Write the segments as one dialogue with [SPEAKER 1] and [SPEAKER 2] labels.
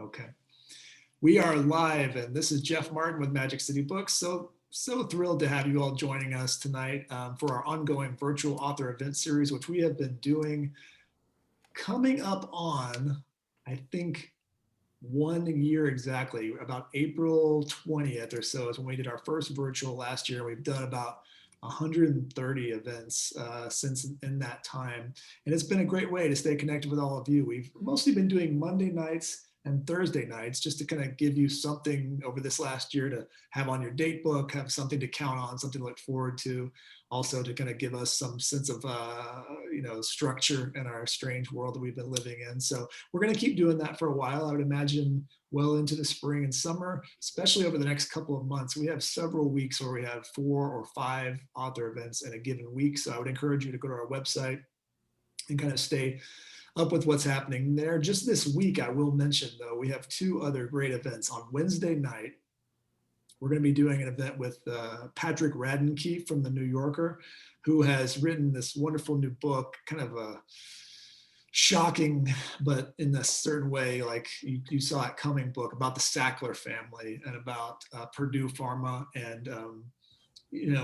[SPEAKER 1] Okay. We are live, and this is Jeff Martin with Magic City Books. So thrilled to have you all joining us tonight for our ongoing virtual author event series, which we have been doing coming up on, I think, 1 year exactly. About April 20th or so is when we did our first virtual last year. We've done about 130 events since in that time. And it's been a great way to stay connected with all of you. We've mostly been doing Monday nights and Thursday nights just to kind of give you something over this last year to have on your date book, have something to count on, something to look forward to, also to kind of give us some sense of structure in our strange world that we've been living in. So we're going to keep doing that for a while. I would imagine well into the spring and summer, especially over the next couple of months. We have several weeks where we have 4 or 5 author events in a given week. So I would encourage you to go to our website and kind of stay up with what's happening there. Just this week, I will mention, though, we have 2 other great events. On Wednesday night, we're going to be doing an event with Patrick Raddenkeefe from The New Yorker, who has written this wonderful new book, kind of a shocking, but in a certain way, like you saw it coming, book about the Sackler family and about Purdue Pharma and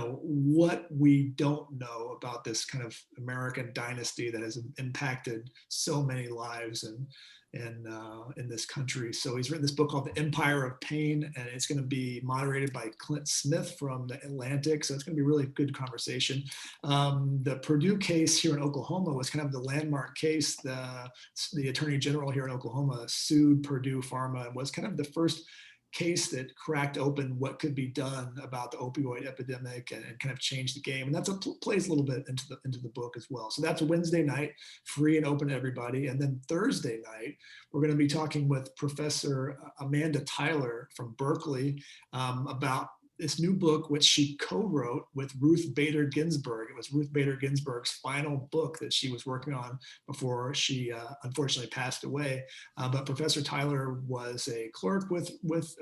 [SPEAKER 1] what we don't know about this kind of American dynasty that has impacted so many lives and in this country. So he's written this book called The Empire of Pain, and it's going to be moderated by Clint Smith from The Atlantic. So it's going to be a really good conversation. The Purdue case here in Oklahoma was kind of the landmark case. The Attorney General here in Oklahoma sued Purdue Pharma and was kind of the first case that cracked open what could be done about the opioid epidemic and kind of changed the game. And that's plays a little bit into the book as well. So that's Wednesday night, free and open to everybody. And then Thursday night, we're going to be talking with Professor Amanda Tyler from Berkeley about this new book, which she co-wrote with Ruth Bader Ginsburg. It was Ruth Bader Ginsburg's final book that she was working on before she unfortunately passed away. But Professor Tyler was a clerk with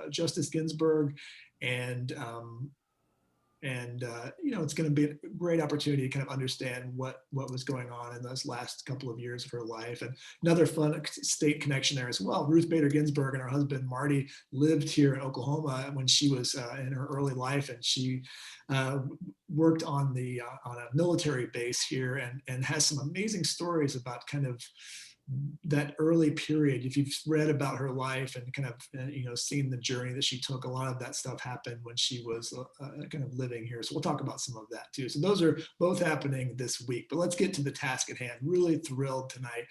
[SPEAKER 1] Justice Ginsburg, and it's going to be a great opportunity to kind of understand what was going on in those last couple of years of her life. And another fun state connection there as well. Ruth Bader Ginsburg and her husband Marty lived here in Oklahoma when she was in her early life, and she worked on a military base here and has some amazing stories about kind of that early period. If you've read about her life and kind of seen the journey that she took, a lot of that stuff happened when she was kind of living here. So we'll talk about some of that too. So those are both happening this week, but let's get to the task at hand. Really thrilled tonight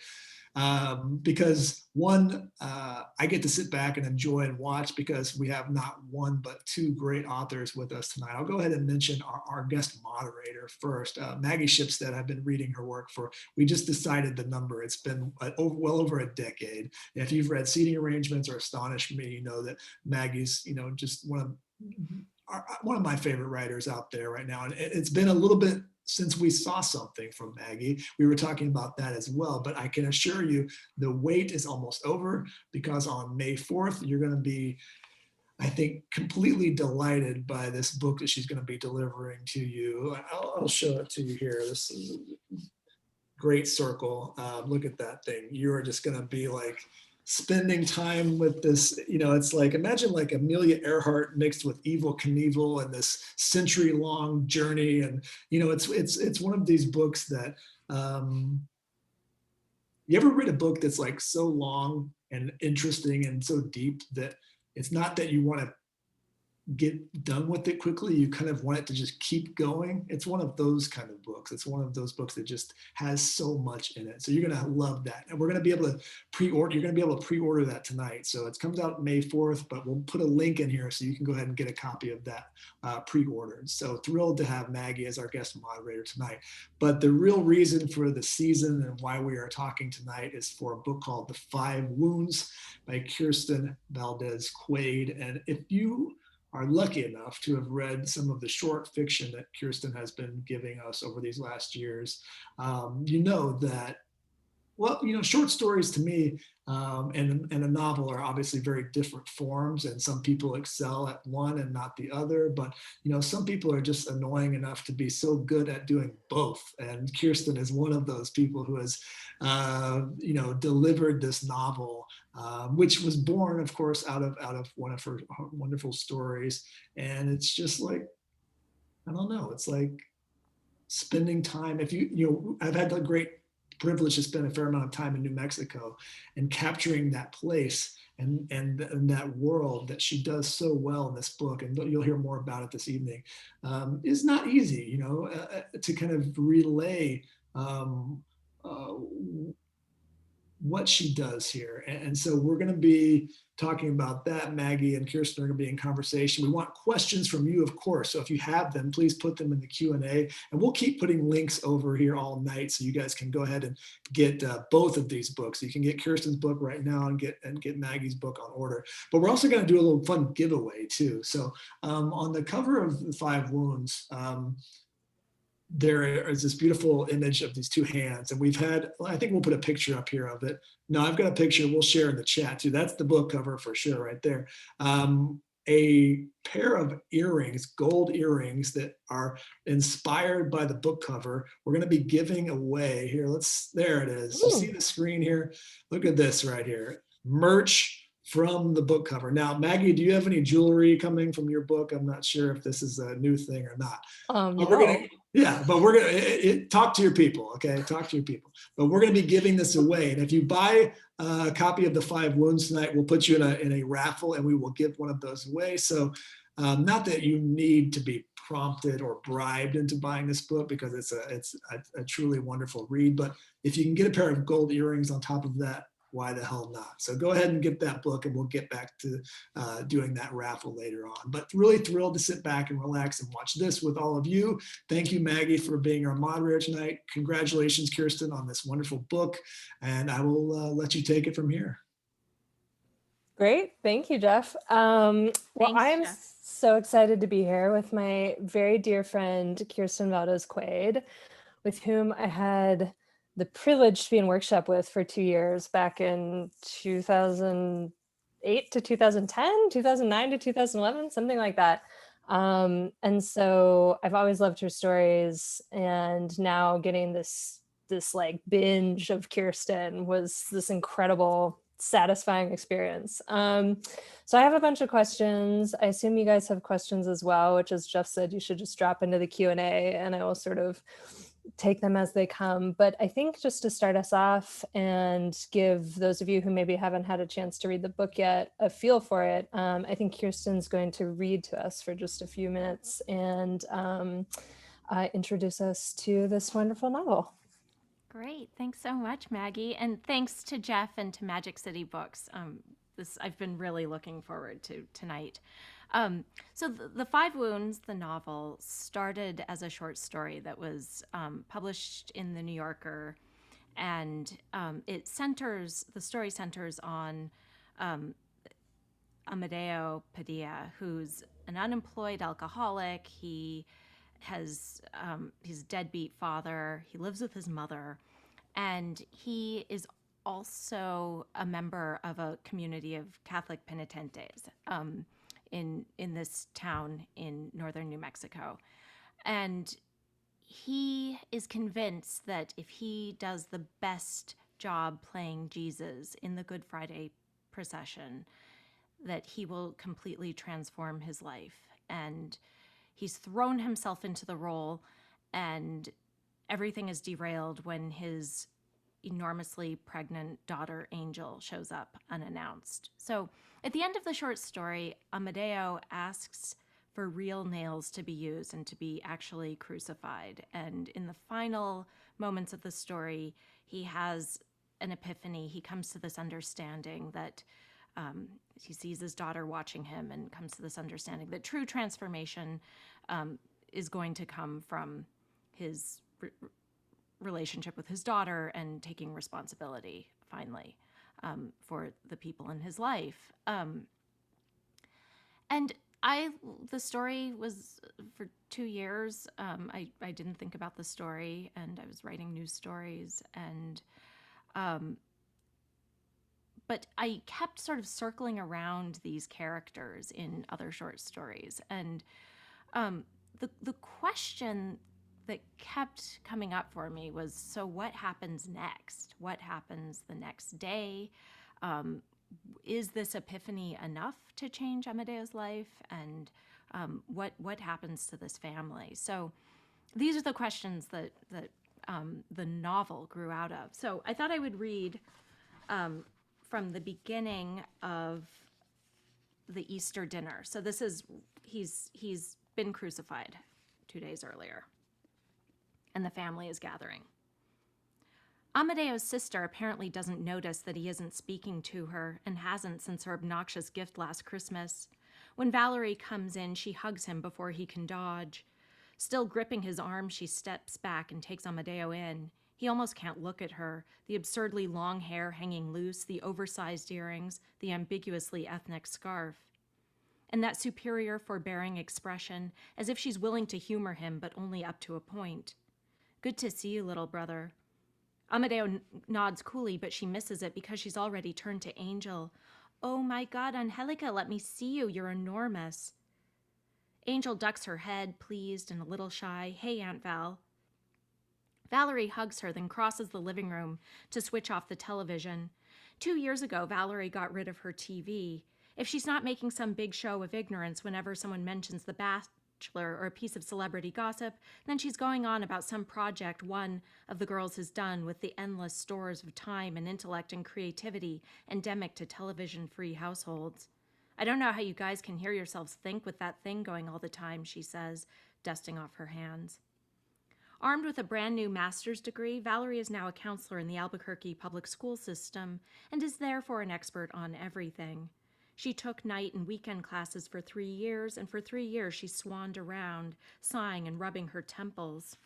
[SPEAKER 1] because one, I get to sit back and enjoy and watch because we have not one but 2 great authors with us tonight. I'll go ahead and mention our guest moderator first. Maggie Shipstead. I've been reading her work we just decided the number. It's been well over a decade. If you've read Seating Arrangements or Astonish Me, you know that Maggie's just one of my favorite writers out there right now. And it's been a little bit since we saw something from Maggie. We were talking about that as well, but I can assure you the wait is almost over, because on May 4th, you're going to be, I think, completely delighted by this book that she's going to be delivering to you. I'll show it to you here. This is a great circle. Look at that thing. You're just going to be like spending time with this, it's like, imagine like Amelia Earhart mixed with Evel Knievel and this century-long journey. And, it's one of these books that, you ever read a book that's like so long and interesting and so deep that it's not that you want to get done with it quickly, you kind of want it to just keep going? It's one of those kind of books. It's one of those books that just has so much in it. So you're going to love that. And we're going to be able to pre-order, you're going to be able to pre-order that tonight. So it comes out May 4th, but we'll put a link in here so you can go ahead and get a copy of that pre-ordered. So thrilled to have Maggie as our guest moderator tonight. But the real reason for the season and why we are talking tonight is for a book called The 5 Wounds by Kirstin Valdez Quade. And if you are lucky enough to have read some of the short fiction that Kirsten has been giving us over these last years, you know that Well, short stories to me and a novel are obviously very different forms, and some people excel at one and not the other. But some people are just annoying enough to be so good at doing both. And Kirsten is one of those people who has, delivered this novel, which was born, of course, out of one of her wonderful stories. And it's just like, I don't know, it's like spending time. If I've had the great privilege to spend a fair amount of time in New Mexico and capturing that place and that world that she does so well in this book, and you'll hear more about it this evening, is not easy, to kind of relay um, uh, what she does here. And so we're going to be talking about that. Maggie and Kirsten are going to be in conversation. We want questions from you, of course. So if you have them, please put them in the Q&A, and we'll keep putting links over here all night so you guys can go ahead and get both of these books. You can get Kirsten's book right now and get Maggie's book on order. But we're also going to do a little fun giveaway too. So on the cover of The Five Wounds, there is this beautiful image of these two hands, and I think we'll put a picture up here of it. No, I've got a picture we'll share in the chat too. That's the book cover for sure right there. A pair of earrings, gold earrings that are inspired by the book cover. We're going to be giving away here. There it is. You see the screen here? Look at this right here. Merch from the book cover. Now, Maggie, do you have any jewelry coming from your book? I'm not sure if this is a new thing or not. But we're gonna talk to your people, okay? Talk to your people. But we're gonna be giving this away, and if you buy a copy of The Five Wounds tonight, we'll put you in a raffle, and we will give one of those away. So, not that you need to be prompted or bribed into buying this book, because it's a truly wonderful read. But if you can get a pair of gold earrings on top of that, why the hell not? So go ahead and get that book, and we'll get back to doing that raffle later on. But really thrilled to sit back and relax and watch this with all of you. Thank you, Maggie, for being our moderator tonight. Congratulations, Kirsten, on this wonderful book. And I will let you take it from here.
[SPEAKER 2] Great. Thank you, Jeff. Well, I'm so excited to be here with my very dear friend, Kirstin Valdez Quade, with whom I had the privilege to be in workshop with for 2 years back in 2008 to 2010, 2009 to 2011, something like that. And so I've always loved her stories, and now getting this like binge of Kirsten was this incredible, satisfying experience. So I have a bunch of questions. I assume you guys have questions as well, which, as Jeff said, you should just drop into the Q&A and I will sort of take them as they come. But I think just to start us off and give those of you who maybe haven't had a chance to read the book yet a feel for it, I think Kirsten's going to read to us for just a few minutes and introduce us to this wonderful novel.
[SPEAKER 3] Great. Thanks so much, Maggie. And thanks to Jeff and to Magic City Books. I've been really looking forward to tonight. So the Five Wounds, the novel, started as a short story that was published in the New Yorker, and the story centers on Amadeo Padilla, who's an unemployed alcoholic. He's a deadbeat father. He lives with his mother, and he is also a member of a community of Catholic penitentes in this town in northern New Mexico. And he is convinced that if he does the best job playing Jesus in the Good Friday procession, that he will completely transform his life. And he's thrown himself into the role, and everything is derailed when his enormously pregnant daughter, Angel, shows up unannounced. So at the end of the short story, Amadeo asks for real nails to be used and to be actually crucified. And in the final moments of the story, he has an epiphany. He comes to this understanding that he sees his daughter watching him and comes to this understanding that true transformation is going to come from his relationship with his daughter and taking responsibility, finally, for the people in his life. And the story was for 2 years. I didn't think about the story, and I was writing news stories, and But I kept sort of circling around these characters in other short stories. And the question that kept coming up for me was, so what happens next? What happens the next day? Is this epiphany enough to change Amadeo's life? And what happens to this family? So these are the questions that the novel grew out of. So I thought I would read from the beginning of the Easter dinner. So this is, he's been crucified 2 days earlier, and the family is gathering. Amadeo's sister apparently doesn't notice that he isn't speaking to her, and hasn't since her obnoxious gift last Christmas. When Valerie comes in, she hugs him before he can dodge. Still gripping his arm, she steps back and takes Amadeo in. He almost can't look at her, the absurdly long hair hanging loose, the oversized earrings, the ambiguously ethnic scarf. And that superior, forbearing expression, as if she's willing to humor him, but only up to a point. Good to see you, little brother. Amadeo nods coolly, but she misses it because she's already turned to Angel. Oh my God, Angelica, let me see you. You're enormous. Angel ducks her head, pleased and a little shy. Hey, Aunt Val. Valerie hugs her, then crosses the living room to switch off the television. 2 years ago, Valerie got rid of her TV. If she's not making some big show of ignorance whenever someone mentions The Bachelor or a piece of celebrity gossip, then she's going on about some project one of the girls has done with the endless stores of time and intellect and creativity endemic to television-free households. I don't know how you guys can hear yourselves think with that thing going all the time, she says, dusting off her hands. Armed with a brand new master's degree, Valerie is now a counselor in the Albuquerque public school system and is therefore an expert on everything. She took night and weekend classes for 3 years, and for 3 years she swanned around, sighing and rubbing her temples.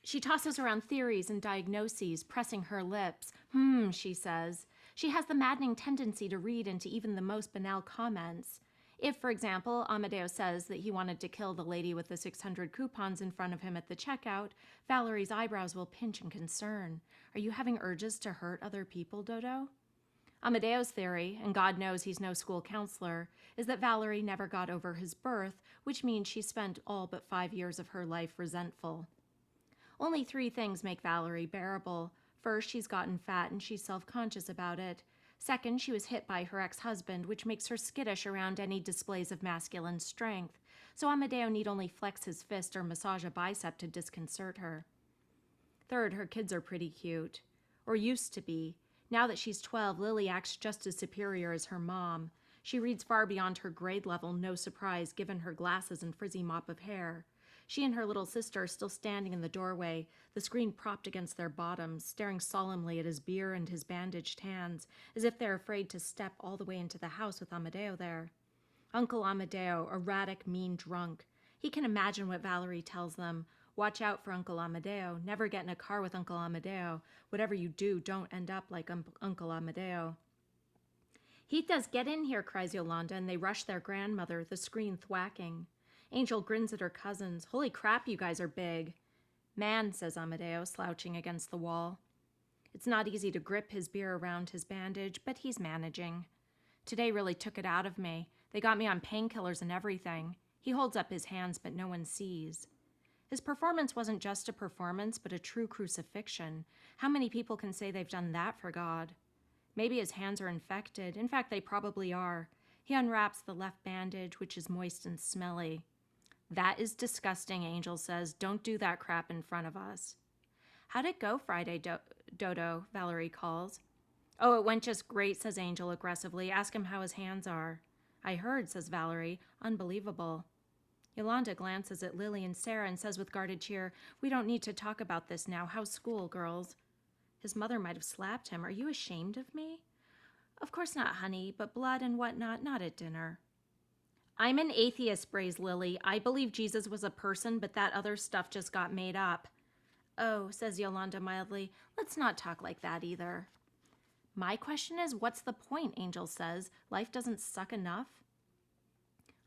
[SPEAKER 3] She tosses around theories and diagnoses, pressing her lips. She says. She has the maddening tendency to read into even the most banal comments. If, for example, Amadeo says that he wanted to kill the lady with the 600 coupons in front of him at the checkout, Valerie's eyebrows will pinch in concern. Are you having urges to hurt other people, Dodo? Amadeo's theory, and God knows he's no school counselor, is that Valerie never got over his birth, which means she spent all but 5 years of her life resentful. Only 3 things make Valerie bearable. First, she's gotten fat and she's self-conscious about it. Second, she was hit by her ex-husband, which makes her skittish around any displays of masculine strength, so Amadeo need only flex his fist or massage a bicep to disconcert her. Third, her kids are pretty cute. Or used to be. Now that she's 12, Lily acts just as superior as her mom. She reads far beyond her grade level, no surprise, given her glasses and frizzy mop of hair. She and her little sister are still standing in the doorway, the screen propped against their bottoms, staring solemnly at his beer and his bandaged hands, as if they're afraid to step all the way into the house with Amadeo there. Uncle Amadeo, erratic, mean drunk. He can imagine what Valerie tells them. Watch out for Uncle Amadeo. Never get in a car with Uncle Amadeo. Whatever you do, don't end up like Uncle Amadeo. He does get in here, cries Yolanda, and they rush their grandmother, the screen thwacking. Angel grins at her cousins. Holy crap, you guys are big. Man, says Amadeo, slouching against the wall. It's not easy to grip his beer around his bandage, but he's managing. Today really took it out of me. They got me on painkillers and everything. He holds up his hands, but no one sees. His performance wasn't just a performance, but a true crucifixion. How many people can say they've done that for God? Maybe his hands are infected. In fact, they probably are. He unwraps the left bandage, which is moist and smelly. That is disgusting, Angel says. Don't do that crap in front of us. How'd it go Friday, Dodo? Valerie calls. Oh, it went just great, says Angel aggressively. Ask him how his hands are. I heard, says Valerie. Unbelievable. Yolanda glances at Lily and Sarah and says with guarded cheer, we don't need to talk about this now. How's school, girls? His mother might have slapped him. Are you ashamed of me? Of course not, honey, but blood and whatnot, not at dinner. I'm an atheist, brays Lily. I believe Jesus was a person, but that other stuff just got made up. Oh, says Yolanda mildly, let's not talk like that either. My question is, what's the point, Angel says. Life doesn't suck enough?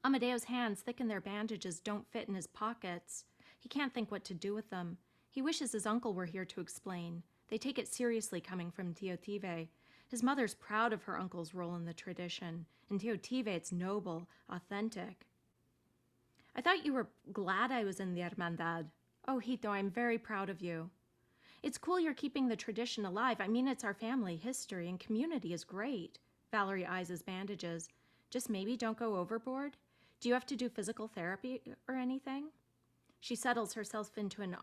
[SPEAKER 3] Amadeo's hands, thick in their bandages, don't fit in his pockets. He can't think what to do with them. He wishes his uncle were here to explain. They take it seriously coming from Tio Tive. His mother's proud of her uncle's role in the tradition. In Tio Tive, it's noble, authentic. I thought you were glad I was in the Hermandad. Oh, Hito, I'm very proud of you. It's cool you're keeping the tradition alive. I mean, it's our family history, and community is great. Valerie eyes his bandages. Just maybe don't go overboard? Do you have to do physical therapy or anything? She settles herself into an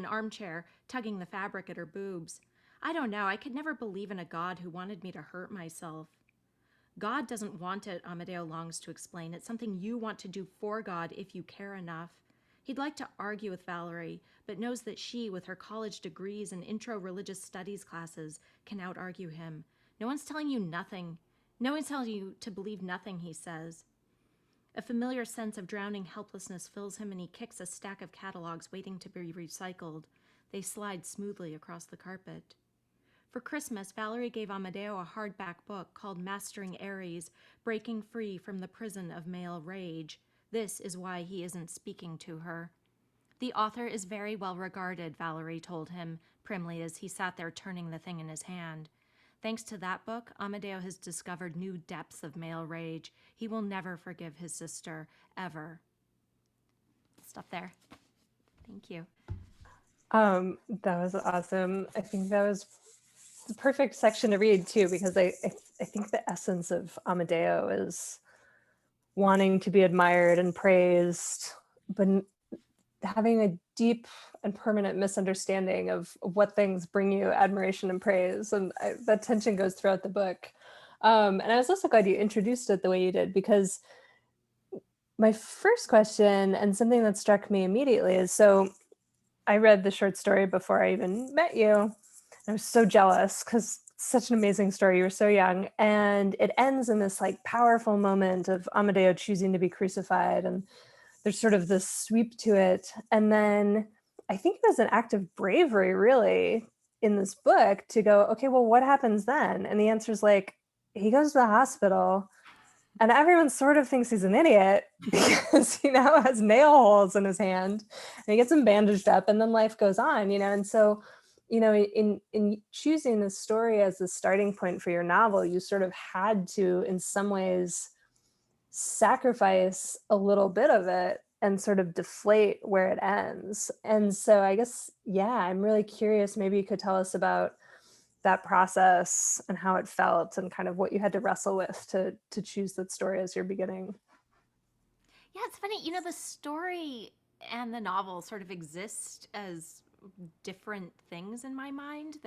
[SPEAKER 3] armchair, tugging the fabric at her boobs. I don't know. I could never believe in a God who wanted me to hurt myself. God doesn't want it, Amadeo longs to explain. It's something you want to do for God if you care enough. He'd like to argue with Valerie, but knows that she, with her college degrees and intro religious studies classes, can out-argue him. No one's telling you nothing. No one's telling you to believe nothing, he says. A familiar sense of drowning helplessness fills him, and he kicks a stack of catalogs waiting to be recycled. They slide smoothly across the carpet. For Christmas, Valerie gave Amadeo a hardback book called Mastering Aries, Breaking Free from the Prison of Male Rage. This is why he isn't speaking to her. The author is very well regarded, Valerie told him primly as he sat there turning the thing in his hand. Thanks to that book, Amadeo has discovered new depths of male rage. He will never forgive his sister, ever. Stop there. Thank you.
[SPEAKER 2] That was awesome. I think that was the perfect section to read too, because I think the essence of Amadeo is wanting to be admired and praised, but having a deep and permanent misunderstanding of what things bring you admiration and praise. And that tension goes throughout the book. And I was also glad you introduced it the way you did, because my first question, and something that struck me immediately, is, so I read the short story before I even met you. I was so jealous because it's such an amazing story. You were so young, and it ends in this like powerful moment of Amadeo choosing to be crucified, and there's sort of this sweep to it. And then I think it was an act of bravery, really, in this book to go, okay, well, what happens then? And the answer is like, he goes to the hospital, and everyone sort of thinks he's an idiot because he now has nail holes in his hand, and he gets him bandaged up, and then life goes on, And so, in choosing this story as the starting point for your novel, you sort of had to, in some ways, sacrifice a little bit of it and sort of deflate where it ends. And so I guess, yeah, I'm really curious. Maybe you could tell us about that process and how it felt and kind of what you had to wrestle with to choose that story as your beginning.
[SPEAKER 3] Yeah, it's funny. The story and the novel sort of exist as different things in my mind.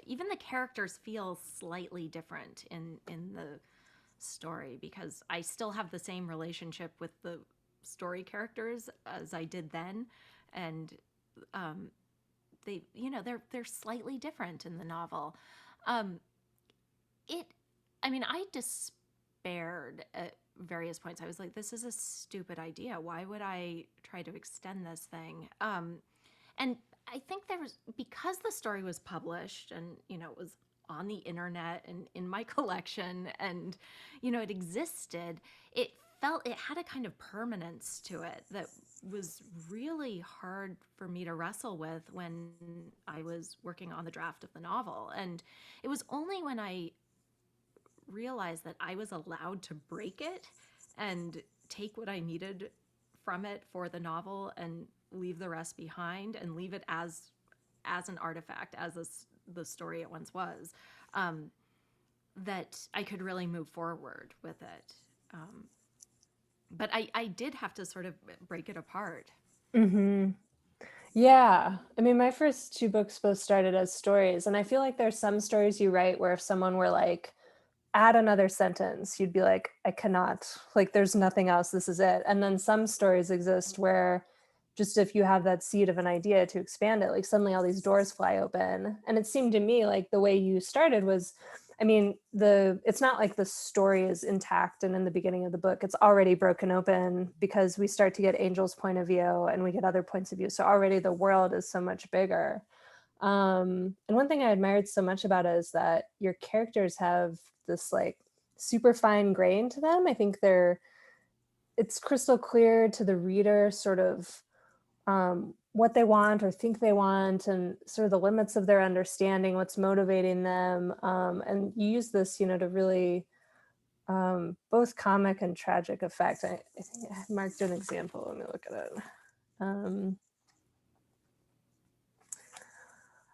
[SPEAKER 3] Even the characters feel slightly different in the story, because I still have the same relationship with the story characters as I did then, and they're slightly different in the novel. I despaired at various points. I was like, this is a stupid idea. Why would I try to extend this thing? And I think because the story was published and it was on the internet and in my collection, and it existed, it had a kind of permanence to it that was really hard for me to wrestle with when I was working on the draft of the novel. And it was only when I realized that I was allowed to break it and take what I needed from it for the novel and leave the rest behind and leave it as an artifact, as the story it once was, that I could really move forward with it. But I did have to sort of break it apart.
[SPEAKER 2] Mm-hmm. Yeah. I mean, my first two books both started as stories. And I feel like there's some stories you write where if someone were like, add another sentence, you'd be like, I cannot, like, there's nothing else. This is it. And then some stories exist where just if you have that seed of an idea to expand it, like suddenly all these doors fly open. And it seemed to me like the way you started was, I mean, it's not like the story is intact and in the beginning of the book, it's already broken open because we start to get Angel's point of view and we get other points of view. So already the world is so much bigger. And one thing I admired so much about it is that your characters have this like super fine grain to them. I think it's crystal clear to the reader sort of what they want or think they want, and sort of the limits of their understanding, what's motivating them. And you use this, to really both comic and tragic effect. I think I marked an example. Let me look at it.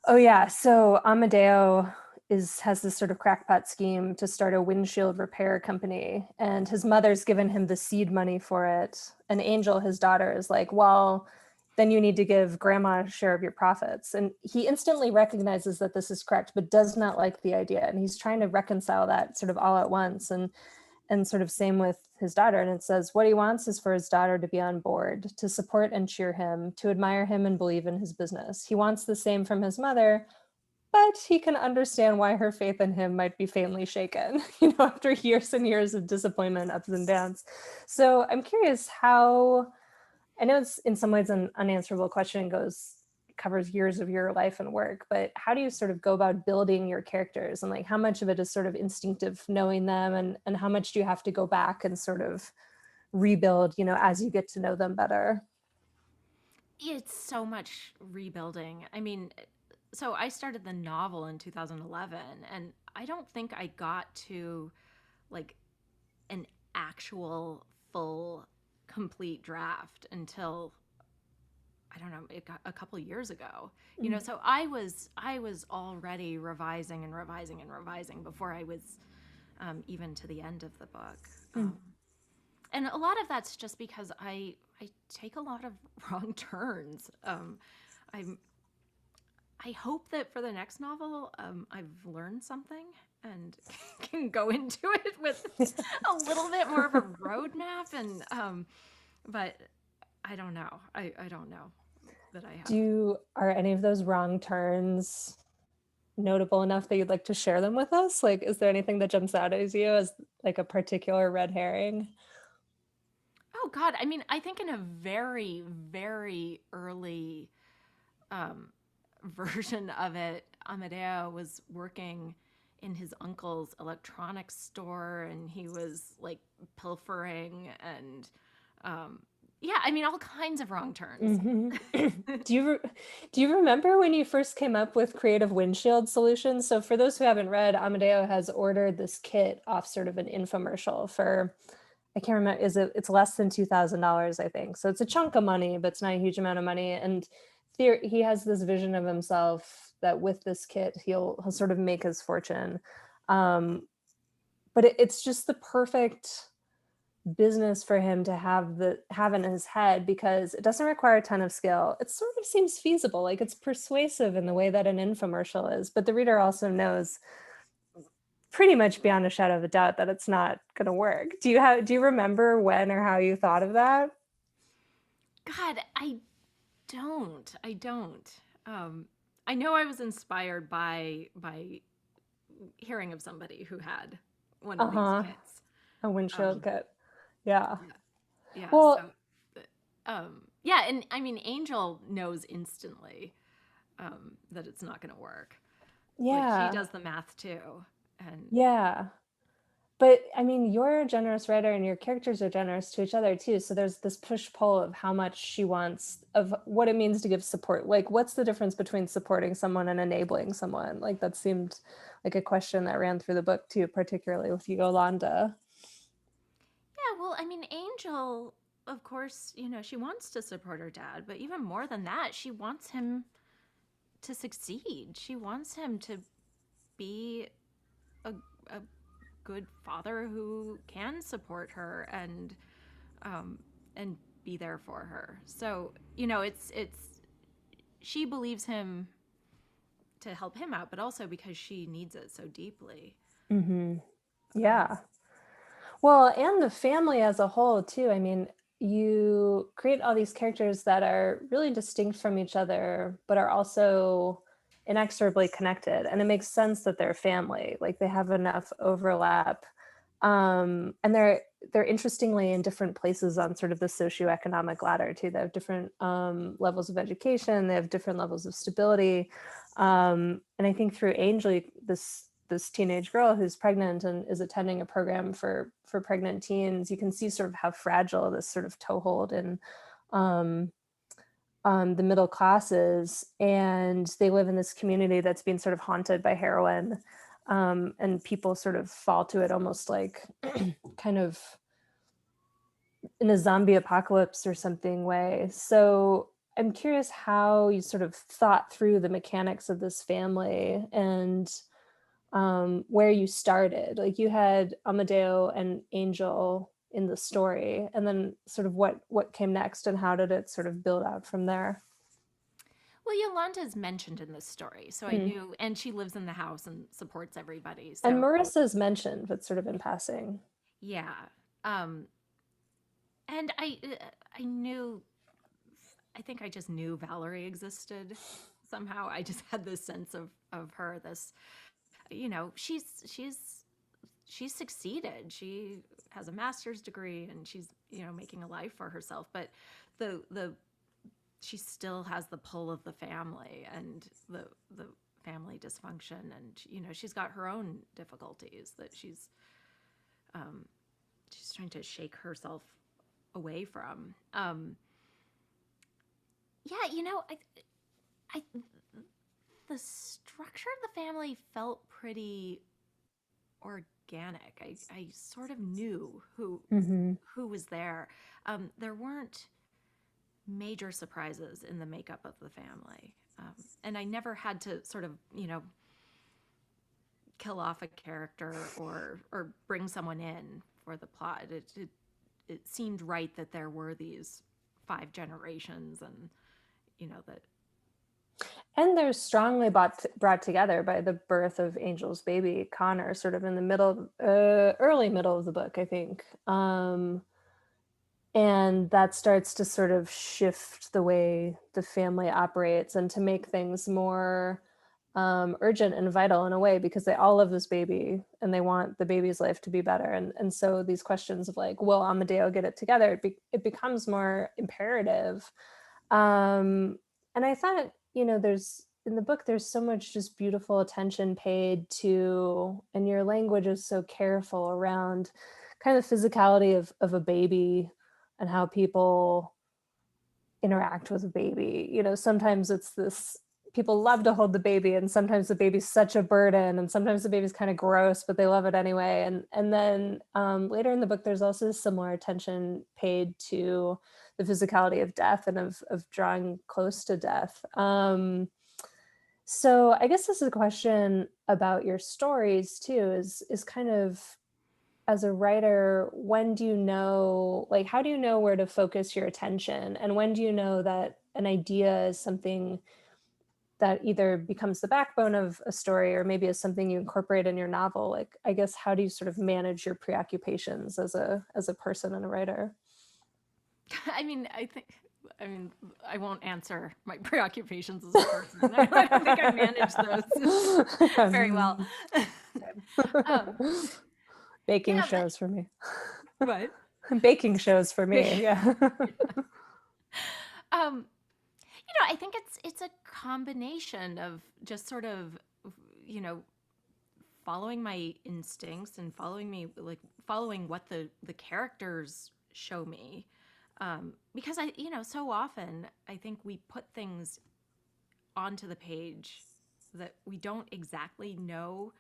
[SPEAKER 2] Oh yeah, so Amadeo has this sort of crackpot scheme to start a windshield repair company, and his mother's given him the seed money for it. And Angel, his daughter, is like, well, then you need to give grandma a share of your profits. And he instantly recognizes that this is correct, but does not like the idea. And he's trying to reconcile that sort of all at once. And sort of same with his daughter. And it says, what he wants is for his daughter to be on board, to support and cheer him, to admire him and believe in his business. He wants the same from his mother, but he can understand why her faith in him might be faintly shaken, after years and years of disappointment, ups and downs. So I'm curious how, I know it's in some ways an unanswerable question, covers years of your life and work, but how do you sort of go about building your characters, and like how much of it is sort of instinctive knowing them, and how much do you have to go back and sort of rebuild, as you get to know them better?
[SPEAKER 3] It's so much rebuilding. I mean, so I started the novel in 2011, and I don't think I got to like an actual full complete draft until, I don't know, it got a couple years ago. So I was already revising and revising and revising before I was even to the end of the book. And a lot of that's just because I take a lot of wrong turns. I hope that for the next novel, I've learned something and can go into it with a little bit more of a roadmap. And but I don't know. I don't know that I have.
[SPEAKER 2] Are any of those wrong turns notable enough that you'd like to share them with us? Like, is there anything that jumps out at you as like a particular red herring?
[SPEAKER 3] Oh God, I mean, I think in a very, very early version of it, Amadeo was working in his uncle's electronics store, and he was like pilfering and yeah, I mean, all kinds of wrong turns.
[SPEAKER 2] Do you remember when you first came up with creative windshield solutions? So for those who haven't read, Amadeo has ordered this kit off sort of an infomercial for, I can't remember, it's less than $2,000, I think. So it's a chunk of money, but it's not a huge amount of money. And he has this vision of himself that with this kit, he'll sort of make his fortune. But it's just the perfect business for him to have in his head, because it doesn't require a ton of skill. It sort of seems feasible, like it's persuasive in the way that an infomercial is, but the reader also knows pretty much beyond a shadow of a doubt that it's not going to work. Do you remember when or how you thought of that?
[SPEAKER 3] God, I don't. I know I was inspired by hearing of somebody who had one of these kits.
[SPEAKER 2] A windshield kit. Yeah.
[SPEAKER 3] Yeah.
[SPEAKER 2] Well,
[SPEAKER 3] so, yeah, and I mean, Angel knows instantly that it's not going to work.
[SPEAKER 2] Yeah.
[SPEAKER 3] Like, he does the math too, and
[SPEAKER 2] yeah. But I mean, you're a generous writer, and your characters are generous to each other too. So there's this push-pull of how much she wants, of what it means to give support. Like, what's the difference between supporting someone and enabling someone? Like, that seemed like a question that ran through the book too, particularly with Yolanda.
[SPEAKER 3] yeah. Well, I mean, Angel, of course, she wants to support her dad, but even more than that, she wants him to succeed. She wants him to be a good father who can support her and be there for her. So it's she believes him to help him out, but also because she needs it so deeply.
[SPEAKER 2] Yeah. Well, and the family as a whole too. I mean, you create all these characters that are really distinct from each other, but are also inexorably connected. And it makes sense that they're family. Like, they have enough overlap. And they're interestingly in different places on sort of the socioeconomic ladder too. They have different levels of education. They have different levels of stability. And I think through Angel, this teenage girl who's pregnant and is attending a program for pregnant teens, you can see sort of how fragile this sort of toehold in the middle classes, and they live in this community that's been sort of haunted by heroin, and people sort of fall to it almost like kind of in a zombie apocalypse or something way. So I'm curious how you sort of thought through the mechanics of this family, and where you started. Like, you had Amadeo and Angel in the story, and then sort of what came next, and how did it sort of build out from there?
[SPEAKER 3] Well, Yolanda is mentioned in this story, so I knew, and she lives in the house and supports everybody.
[SPEAKER 2] And
[SPEAKER 3] So
[SPEAKER 2] Marissa's mentioned, but sort of in passing.
[SPEAKER 3] yeah, um, and I knew, I think I just knew Valerie existed somehow. I just had this sense of her. This, she's succeeded. She has a master's degree, and she's making a life for herself. But the she still has the pull of the family and the family dysfunction, and she's got her own difficulties that she's trying to shake herself away from. Yeah, I the structure of the family felt pretty organic. I sort of knew who was there. There weren't major surprises in the makeup of the family, and I never had to sort of kill off a character or bring someone in for the plot. It seemed right that there were these 5 generations, and that.
[SPEAKER 2] And they're strongly brought together by the birth of Angel's baby, Connor, sort of in the middle, early middle of the book, I think. And that starts to sort of shift the way the family operates, and to make things more urgent and vital in a way, because they all love this baby and they want the baby's life to be better. And so these questions of like, will Amadeo get it together? It becomes more imperative. And I thought, there's in the book, there's so much just beautiful attention paid to, and your language is so careful around kind of physicality of a baby, and how people interact with a baby. Sometimes it's this, people love to hold the baby, and sometimes the baby's such a burden, and sometimes the baby's kind of gross, but they love it anyway. And then later in the book, there's also similar attention paid to the physicality of death, and of drawing close to death. So I guess this is a question about your stories too, is kind of, as a writer, when do you know, like, how do you know where to focus your attention? And when do you know that an idea is something that either becomes the backbone of a story, or maybe is something you incorporate in your novel? Like, I guess, how do you sort of manage your preoccupations as a person and a writer?
[SPEAKER 3] I mean, I won't answer my preoccupations as a person. I don't think I manage those very well.
[SPEAKER 2] Baking
[SPEAKER 3] Yeah,
[SPEAKER 2] shows for me.
[SPEAKER 3] what?
[SPEAKER 2] Baking shows for me. Yeah.
[SPEAKER 3] I think it's a combination of just sort of, following my instincts and following what the characters show me. Because so often I think we put things onto the page that we don't exactly know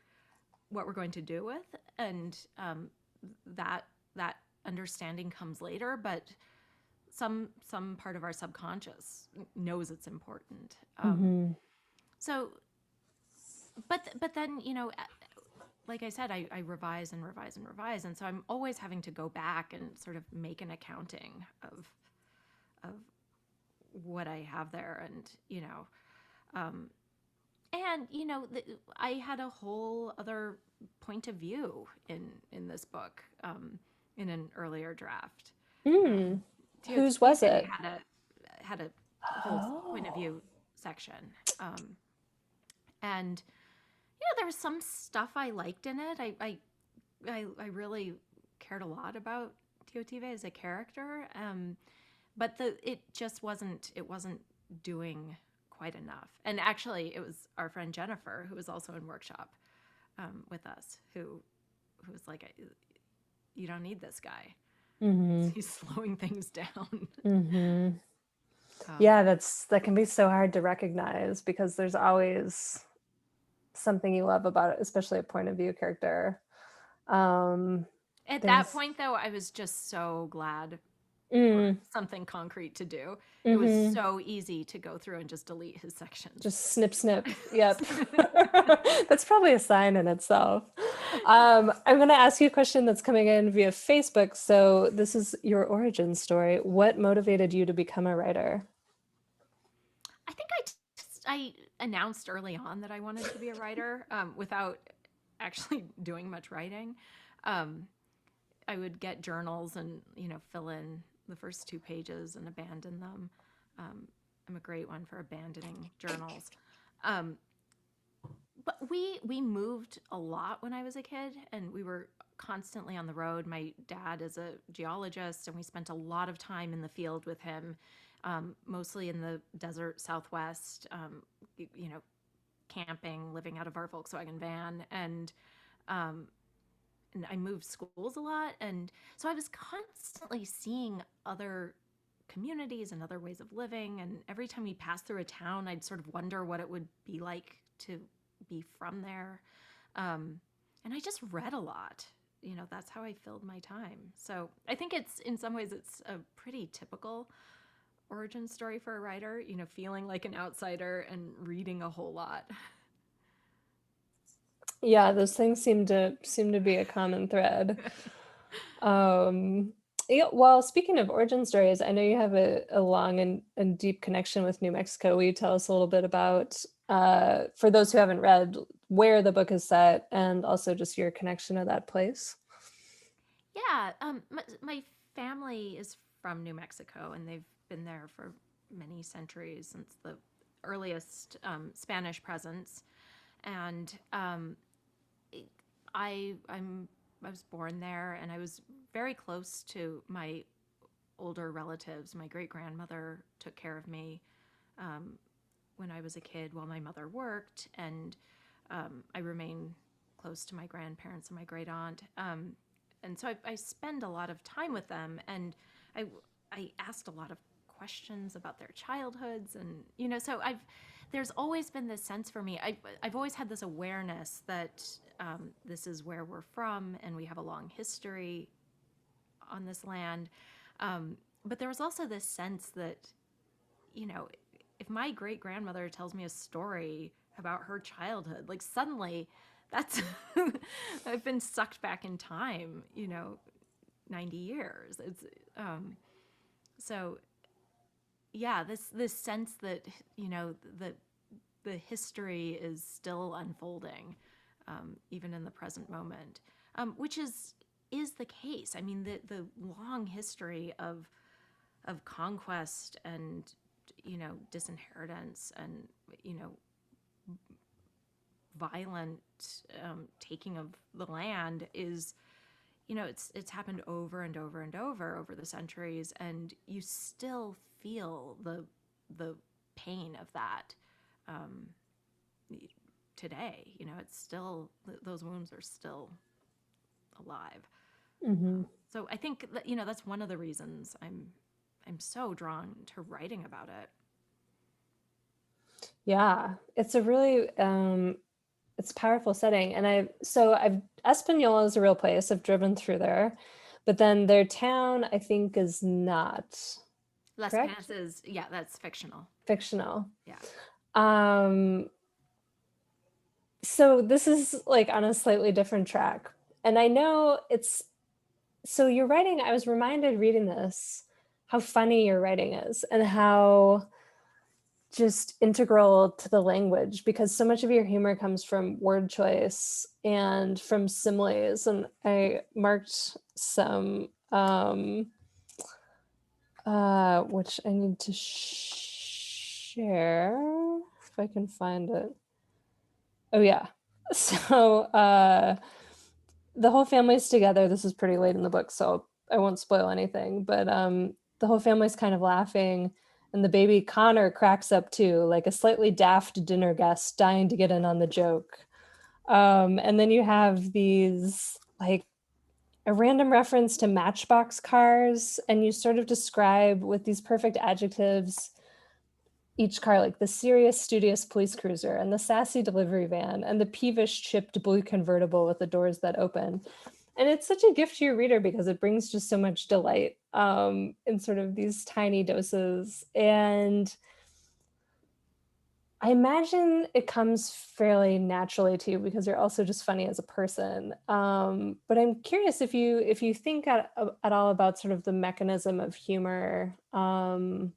[SPEAKER 3] what we're going to do with, and that understanding comes later, but some part of our subconscious knows it's important. So, but then like I said, I revise and revise and revise, and so I'm always having to go back and sort of make an accounting of what I have there, I had a whole other point of view in this book, in an earlier draft.
[SPEAKER 2] Whose was it?
[SPEAKER 3] Had a whole point of view section, and there was some stuff I liked in it. I really cared a lot about Tiotive as a character, but it just wasn't doing quite enough. And actually, it was our friend Jennifer, who was also in workshop with us, who was like, "You don't need this guy. He's slowing things down."
[SPEAKER 2] Yeah, that can be so hard to recognize because there's always something you love about it, especially a point of view character.
[SPEAKER 3] At that
[SPEAKER 2] There's
[SPEAKER 3] point, though, I was just so glad for
[SPEAKER 2] mm,
[SPEAKER 3] something concrete to do. It was
[SPEAKER 2] mm-hmm.
[SPEAKER 3] so easy to go through and just delete his sections.
[SPEAKER 2] Just snip, snip. Yep. That's probably a sign in itself. I'm going to ask you a question that's coming in via Facebook. So this is your origin story. What motivated you to become a writer?
[SPEAKER 3] I think I announced early on that I wanted to be a writer without actually doing much writing. Um, I would get journals and fill in the first 2 pages and abandon them. I'm a great one for abandoning journals. Um, but we moved a lot when I was a kid, and we were constantly on the road. My dad is a geologist, and we spent a lot of time in the field with him, mostly in the desert Southwest. Camping, living out of our Volkswagen van, and I moved schools a lot, and so I was constantly seeing other communities and other ways of living. And every time we passed through a town, I'd sort of wonder what it would be like to be from there. And I just read a lot. That's how I filled my time. So I think it's, in some ways, it's a pretty typical origin story for a writer, feeling like an outsider and reading a whole lot.
[SPEAKER 2] Yeah, those things seem to be a common thread. Yeah, well, speaking of origin stories, I know you have a long and deep connection with New Mexico. Will you tell us a little bit about, for those who haven't read, where the book is set and also just your connection to that place?
[SPEAKER 3] Yeah, my family is from New Mexico, and they've been there for many centuries, since the earliest Spanish presence. And I was born there, and I was very close to my older relatives. My great grandmother took care of me when I was a kid while my mother worked, and I remain close to my grandparents and my great aunt. And so I spend a lot of time with them, and I asked a lot of questions about their childhoods, and so there's always been this sense for me. I've always had this awareness that this is where we're from, and we have a long history on this land. But there was also this sense that, if my great grandmother tells me a story about her childhood, like suddenly that's I've been sucked back in time, 90 years. It's so yeah, this sense that the history is still unfolding, even in the present moment, which is the case. I mean, the long history of conquest and disinheritance and violent taking of the land is, it's happened over and over and over the centuries, and you still feel the pain of that today. It's still, those wounds are still alive.
[SPEAKER 2] Mm-hmm.
[SPEAKER 3] So I think that, that's one of the reasons I'm so drawn to writing about it.
[SPEAKER 2] Yeah, it's a really it's a powerful setting. And I've Espanola is a real place. I've driven through there, but then their town I think is not.
[SPEAKER 3] Las
[SPEAKER 2] Correct?
[SPEAKER 3] Penas is, yeah, that's fictional.
[SPEAKER 2] Fictional.
[SPEAKER 3] Yeah.
[SPEAKER 2] So this is like on a slightly different track. And I know so your writing, I was reminded reading this, how funny your writing is and how just integral to the language, because so much of your humor comes from word choice and from similes. And I marked some, which I need to share if I can find it. Oh yeah. So the whole family's together. This is pretty late in the book, so I won't spoil anything, but the whole family's kind of laughing, and the baby Connor cracks up too, like a slightly daft dinner guest dying to get in on the joke. And then you have these, like, a random reference to Matchbox cars, and you sort of describe with these perfect adjectives each car, like the serious, studious police cruiser and the sassy delivery van and the peevish chipped blue convertible with the doors that open. And it's such a gift to your reader because it brings just so much delight in sort of these tiny doses. And I imagine it comes fairly naturally to you because you're also just funny as a person. But I'm curious if you think at all about sort of the mechanism of humor, and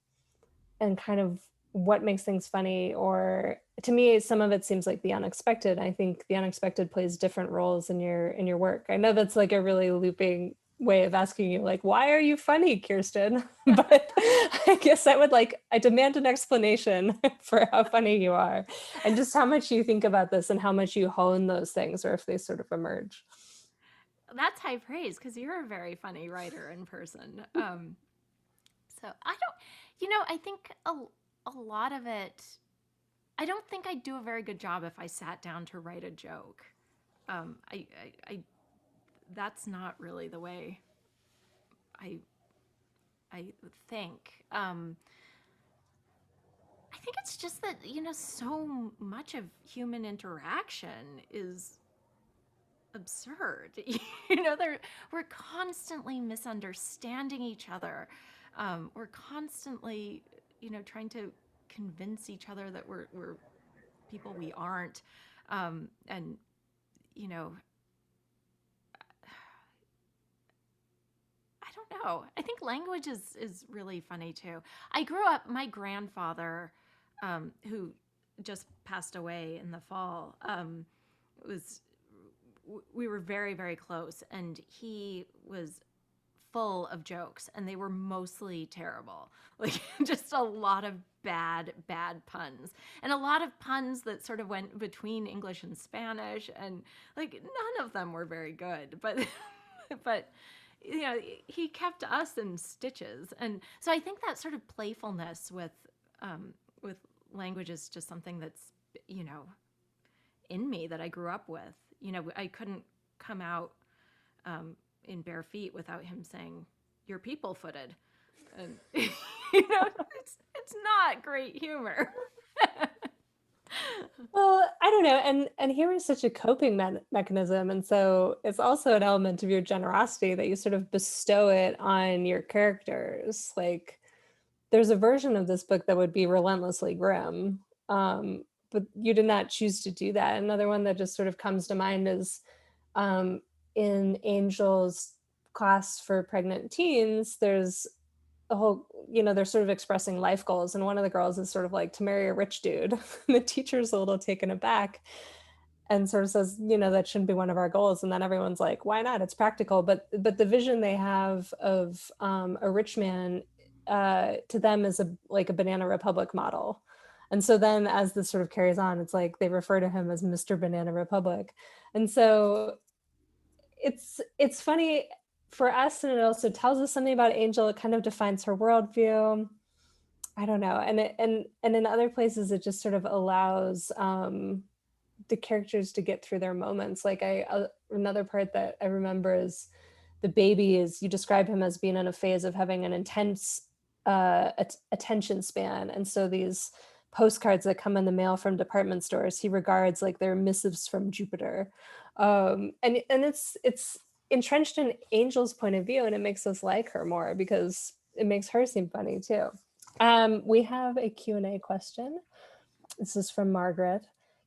[SPEAKER 2] kind of what makes things funny. Or to me, some of it seems like the unexpected. I think the unexpected plays different roles in your work. I know that's like a really looping way of asking you, like, why are you funny, Kirsten? But I guess I demand an explanation for how funny you are and just how much you think about this and how much you hone those things, or if they sort of emerge.
[SPEAKER 3] That's high praise because you're a very funny writer in person. So I don't, I think a lot of it, I don't think I'd do a very good job if I sat down to write a joke. I that's not really the way I I think. I think it's just that, so much of human interaction is absurd. We're constantly misunderstanding each other. We're constantly, trying to convince each other that we're people we aren't. And, you know, I don't know. I think language is really funny too. I grew up, my grandfather, who just passed away in the fall, was we were very, very close, and he was full of jokes, and they were mostly terrible. Like just a lot of bad puns, and a lot of puns that sort of went between English and Spanish, and like none of them were very good. But but he kept us in stitches, and so I think that sort of playfulness with language is just something that's in me that I grew up with. I couldn't come out in bare feet without him saying, "You're people-footed," and it's not great humor.
[SPEAKER 2] Well, I don't know, and humor is such a coping mechanism, and so it's also an element of your generosity that you sort of bestow it on your characters. Like, there's a version of this book that would be relentlessly grim, but you did not choose to do that. Another one that just sort of comes to mind is um, in Angel's class for pregnant teens. There's a whole, they're sort of expressing life goals, and one of the girls is sort of like to marry a rich dude. And the teacher's a little taken aback and sort of says, that shouldn't be one of our goals. And then everyone's like, why not? It's practical. But the vision they have of a rich man to them is like a Banana Republic model. And so then as this sort of carries on, it's like they refer to him as Mr. Banana Republic. And so it's funny for us, and it also tells us something about Angel. It kind of defines her worldview. I don't know. And in other places, it just sort of allows the characters to get through their moments. Like another part that I remember is the baby is, you describe him as being in a phase of having an intense attention span. And so these postcards that come in the mail from department stores, he regards like they're missives from Jupiter. And it's entrenched in Angel's point of view, and it makes us like her more because it makes her seem funny too. We have a Q&A question. This is from Margaret.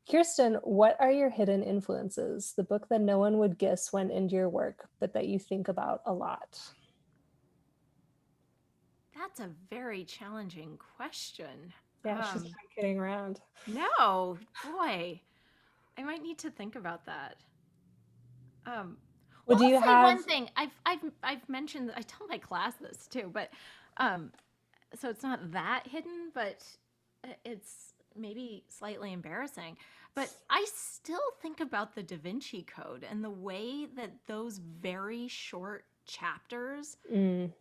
[SPEAKER 2] Kirsten, what are your hidden influences? The book that no one would guess went into your work, but that you think about a lot.
[SPEAKER 3] That's a very challenging question.
[SPEAKER 2] Yeah, she's not kidding around.
[SPEAKER 3] No, boy, I might need to think about that.
[SPEAKER 2] Well, do you
[SPEAKER 3] I'll say
[SPEAKER 2] have
[SPEAKER 3] one thing? I've mentioned. I tell my class this too, but so it's not that hidden, but it's maybe slightly embarrassing. But I still think about the Da Vinci Code and the way that those very short chapters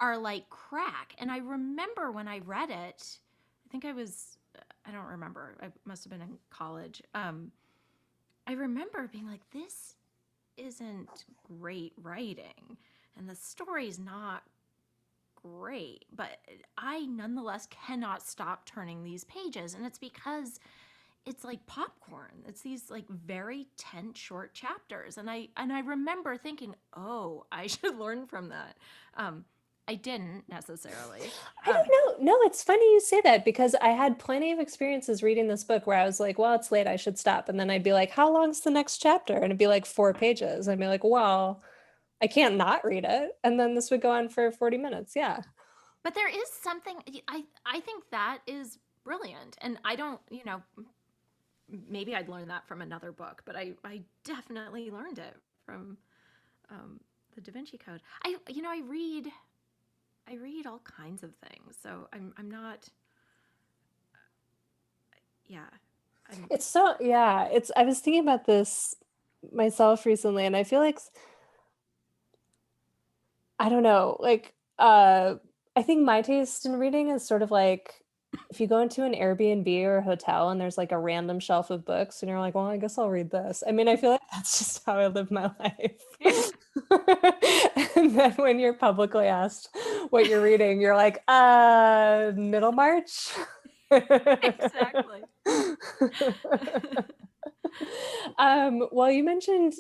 [SPEAKER 3] are like crack. And I remember when I read it, I don't remember, I must have been in college. I remember being like, this isn't great writing, and the story's not great, but I nonetheless cannot stop turning these pages. And it's because it's like popcorn. It's these like very tense short chapters. And I remember thinking, oh, I should learn from that. I didn't necessarily.
[SPEAKER 2] I don't know. No, it's funny you say that because I had plenty of experiences reading this book where I was like, well, it's late, I should stop. And then I'd be like, how long's the next chapter? And it'd be like 4 pages. I'd be like, well, I can't not read it. And then this would go on for 40 minutes. Yeah.
[SPEAKER 3] But there is something, I think that is brilliant. And I don't, maybe I'd learn that from another book, but I definitely learned it from the Da Vinci Code. I read all kinds of things, so I'm not. Yeah,
[SPEAKER 2] It's so, yeah. I was thinking about this myself recently, and I feel like I don't know, like I think my taste in reading is sort of like if you go into an Airbnb or a hotel and there's like a random shelf of books and you're like, well, I guess I'll read this. I mean, I feel like that's just how I live my life. And then when you're publicly asked what you're reading, you're like, Middlemarch.
[SPEAKER 3] exactly.
[SPEAKER 2] Well, you mentioned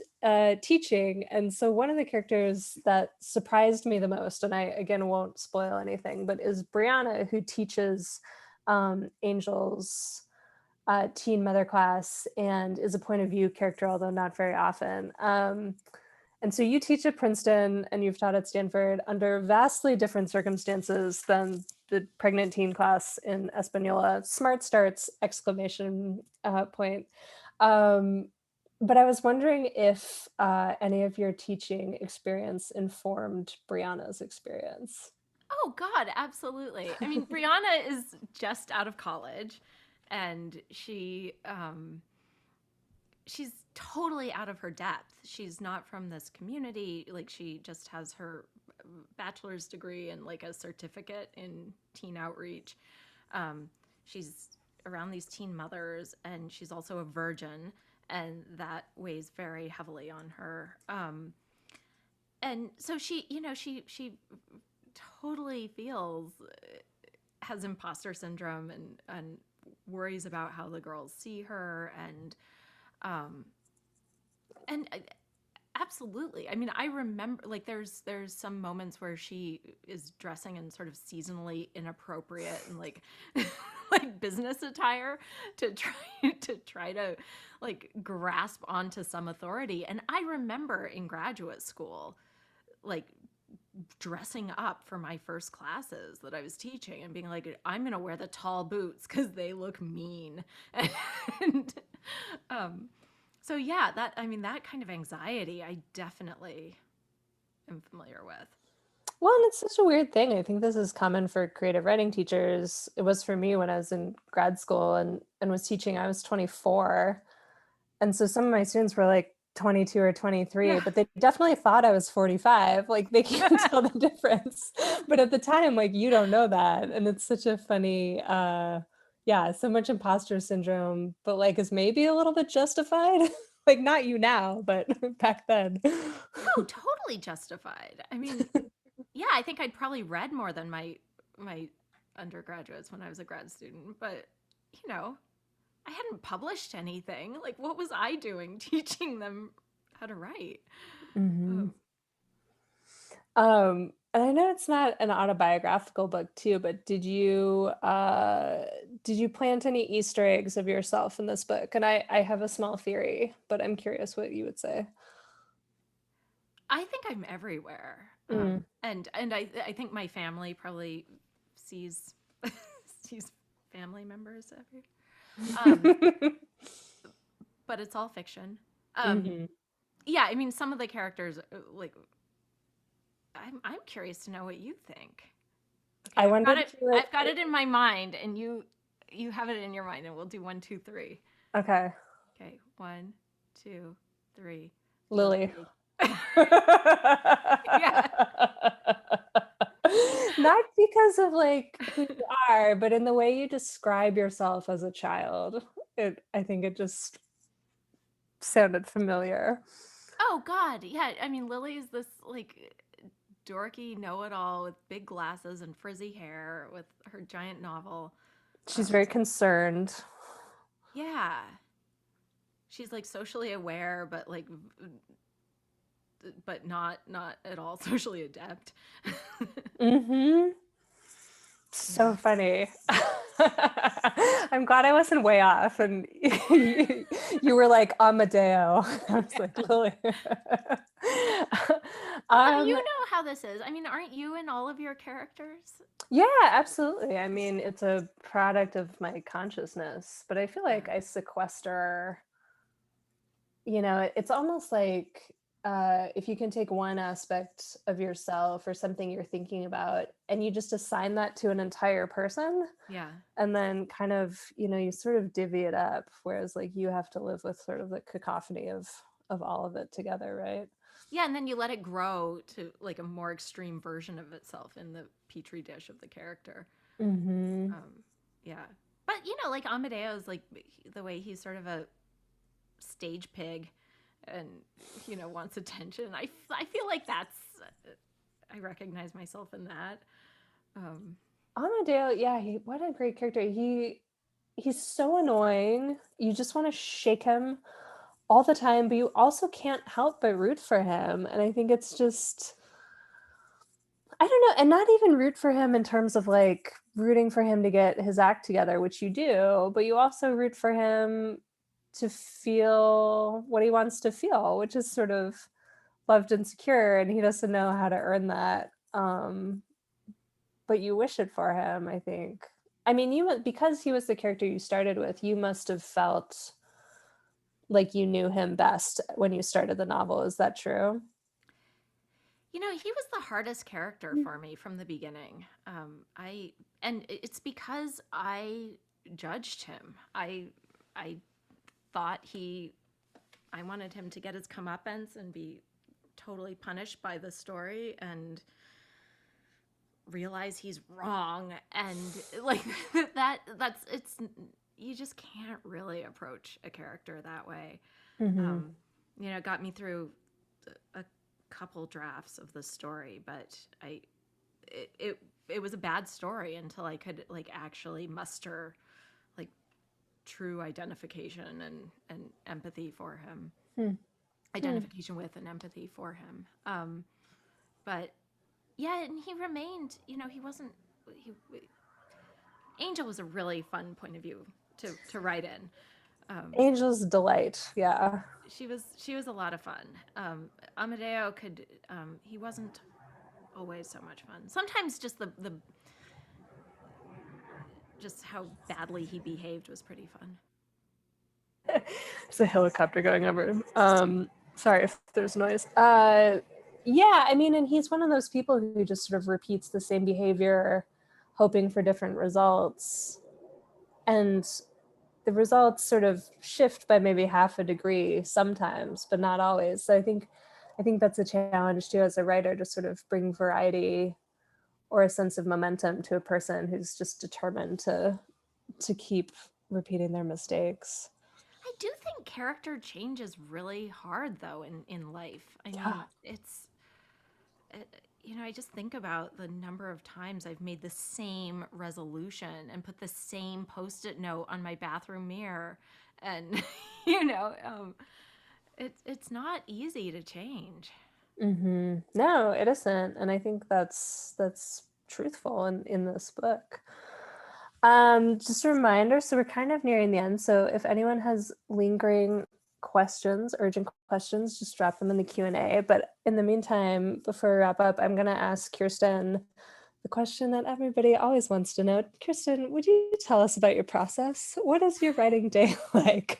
[SPEAKER 2] teaching, and so one of the characters that surprised me the most, and I again won't spoil anything, but is Brianna, who teaches Angel's teen mother class and is a point of view character, although not very often. And so you teach at Princeton and you've taught at Stanford under vastly different circumstances than the pregnant teen class in Española. Smart starts, exclamation point. But I was wondering if any of your teaching experience informed Brianna's experience.
[SPEAKER 3] Oh God, absolutely. I mean, Brianna is just out of college, and she's totally out of her depth. She's not from this community. Like, she just has her bachelor's degree and like a certificate in teen outreach. She's around these teen mothers, and she's also a virgin, and that weighs very heavily on her. And so she totally has imposter syndrome and worries about how the girls see her, and absolutely. I mean, I remember like there's some moments where she is dressing in sort of seasonally inappropriate and like like business attire to try to like grasp onto some authority. And I remember in graduate school like dressing up for my first classes that I was teaching and being like, I'm gonna wear the tall boots because they look mean. And so yeah, that kind of anxiety I definitely am familiar with.
[SPEAKER 2] Well, and it's such a weird thing. I think this is common for creative writing teachers. It was for me when I was in grad school and was teaching. I was 24. And so some of my students were like 22 or 23, yeah. But they definitely thought I was 45. Like they can't tell the difference. But at the time, like you don't know that. And it's such a funny, so much imposter syndrome, but like is maybe a little bit justified. Like not you now, but back then.
[SPEAKER 3] Oh, totally justified. I mean, yeah, I think I'd probably read more than my undergraduates when I was a grad student, but I hadn't published anything. Like, what was I doing teaching them how to write?
[SPEAKER 2] Mm-hmm. And I know it's not an autobiographical book too, but did you plant any Easter eggs of yourself in this book? And I have a small theory, but I'm curious what you would say.
[SPEAKER 3] I think I'm everywhere. And I think my family probably sees family members everywhere. But it's all fiction. Yeah, I mean, some of the characters, like, I'm curious to know what you think. Okay, I've got it in my mind, and you have it in your mind, and we'll do 1, 2, 3.
[SPEAKER 2] Okay.
[SPEAKER 3] Okay, 1, 2, 3.
[SPEAKER 2] Lily.
[SPEAKER 3] Yeah.
[SPEAKER 2] Not because of like who you are, but in the way you describe yourself as a child. I think it just sounded familiar.
[SPEAKER 3] Oh God, yeah. I mean, Lily is this like dorky know-it-all with big glasses and frizzy hair with her giant novel.
[SPEAKER 2] She's very concerned.
[SPEAKER 3] Yeah. She's like socially aware, but not at all socially adept.
[SPEAKER 2] Mm-hmm. So funny. I'm glad I wasn't way off, and you were like Amadeo. I was like, Lily.
[SPEAKER 3] You know how this is. I mean, aren't you in all of your characters?
[SPEAKER 2] Yeah, absolutely. I mean, it's a product of my consciousness, but I feel like I sequester, it's almost like if you can take one aspect of yourself or something you're thinking about and you just assign that to an entire person.
[SPEAKER 3] Yeah.
[SPEAKER 2] And then kind of, you sort of divvy it up, whereas like you have to live with sort of the cacophony of all of it together, right?
[SPEAKER 3] Yeah, and then you let it grow to like a more extreme version of itself in the petri dish of the character.
[SPEAKER 2] Mm-hmm.
[SPEAKER 3] Yeah. But, like Amadeo's like the way he's sort of a stage pig and, wants attention. I feel like I recognize myself in that.
[SPEAKER 2] Amadeo, yeah, what a great character. He's so annoying. You just want to shake him all the time, but you also can't help but root for him. And I think it's just, I don't know, and not even root for him in terms of like rooting for him to get his act together, which you do, but you also root for him to feel what he wants to feel, which is sort of loved and secure, and he doesn't know how to earn that. But you wish it for him, I think. I mean, because he was the character you started with, you must have felt like you knew him best when you started the novel. Is that true?
[SPEAKER 3] He was the hardest character for me from the beginning. And it's because I judged him. I thought I wanted him to get his comeuppance and be totally punished by the story and realize he's wrong. And like it's you just can't really approach a character that way.
[SPEAKER 2] Mm-hmm.
[SPEAKER 3] It got me through a couple drafts of the story, but it was a bad story until I could like actually muster like true identification and empathy for him. Identification with and empathy for him. But yeah, and he remained, he wasn't Angel was a really fun point of view to write in.
[SPEAKER 2] Angel's delight, yeah.
[SPEAKER 3] She was a lot of fun. Amadeo he wasn't always so much fun. Sometimes just the just how badly he behaved was pretty fun.
[SPEAKER 2] There's a helicopter going over. Sorry if there's noise. Yeah, I mean, and he's one of those people who just sort of repeats the same behavior, hoping for different results. And the results sort of shift by maybe half a degree sometimes, but not always. So I think that's a challenge too as a writer, to sort of bring variety or a sense of momentum to a person who's just determined to keep repeating their mistakes.
[SPEAKER 3] I do think character change is really hard though in life. I mean, I just think about the number of times I've made the same resolution and put the same Post-it note on my bathroom mirror, and it's not easy to change.
[SPEAKER 2] Mm-hmm. No, it isn't, and I think that's truthful in this book. Just a reminder, so we're kind of nearing the end, so if anyone has lingering questions, urgent questions, just drop them in the Q&A. But in the meantime, before we wrap up, I'm going to ask Kirsten the question that everybody always wants to know. Kirsten, would you tell us about your process? What is your writing day like?